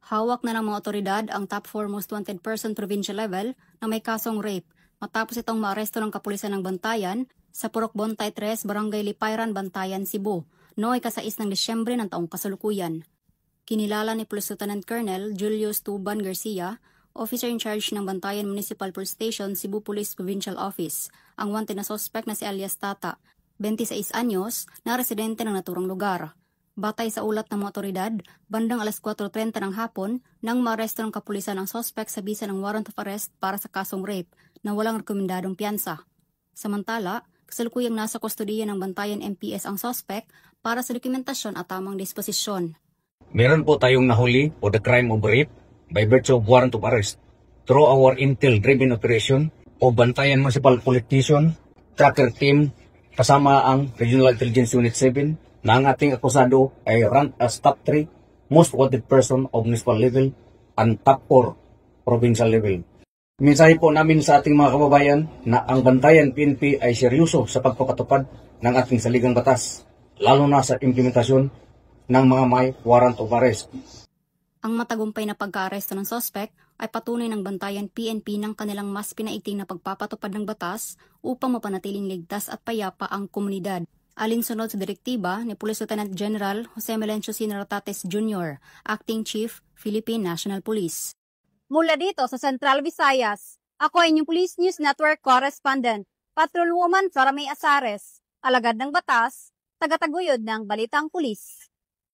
Hawak na ng mga otoridad ang top 4 most wanted person provincial level na may kasong rape matapos itong maaresto ng kapulisan ng Bantayan sa Purok Bontay 3, Barangay Lipayran, Bantayan, Cebu, noong ika-6 ng Disyembre ng taong kasalukuyan. Kinilala ni Police Lieutenant Colonel Julius Tuban Garcia, officer in charge ng Bantayan Municipal Police Station, Cebu Police Provincial Office, ang wanted na suspect na si alias Tata, 26 anyos, na residente ng naturang lugar. Batay sa ulat ng mga otoridad, bandang alas 4:30 ng hapon nang maaresto ng kapulisan ang suspect sa bisa ng warrant of arrest para sa kasong rape na walang rekomendadong piyansa. Samantala, kasalukuyang nasa kustodiya ng Bantayan MPS ang suspect para sa dokumentasyon at tamang disposisyon. Meron po tayong nahuli for the crime of rape by virtue of warrant of arrest through our intel-driven operation o Bantayan Municipal Police Station tracker team kasama ang Regional Intelligence Unit 7 na ang ating akusado ay ranked as top 3 most wanted person of municipal level and top 4 provincial level. Mensahe po namin sa ating mga kababayan na ang Bantayan PNP ay seryoso sa pagpapatupad ng ating saligang batas, lalo na sa implementasyon ng mga may warrant of arrest. Ang matagumpay na pagka-aresto ng suspect ay patunay ng Bantayan PNP ng kanilang mas pinaiting na pagpapatupad ng batas upang mapanatiling ligtas at payapa ang komunidad. Alinsunod sa direktiba ni Police Lieutenant General Jose Melencio Sinaratates Jr., Acting Chief, Philippine National Police. Mula dito sa Central Visayas, ako ay inyong Police News Network Correspondent, Patrolwoman Flora May Azares, alagad ng batas, tagataguyod ng Balitang Pulis.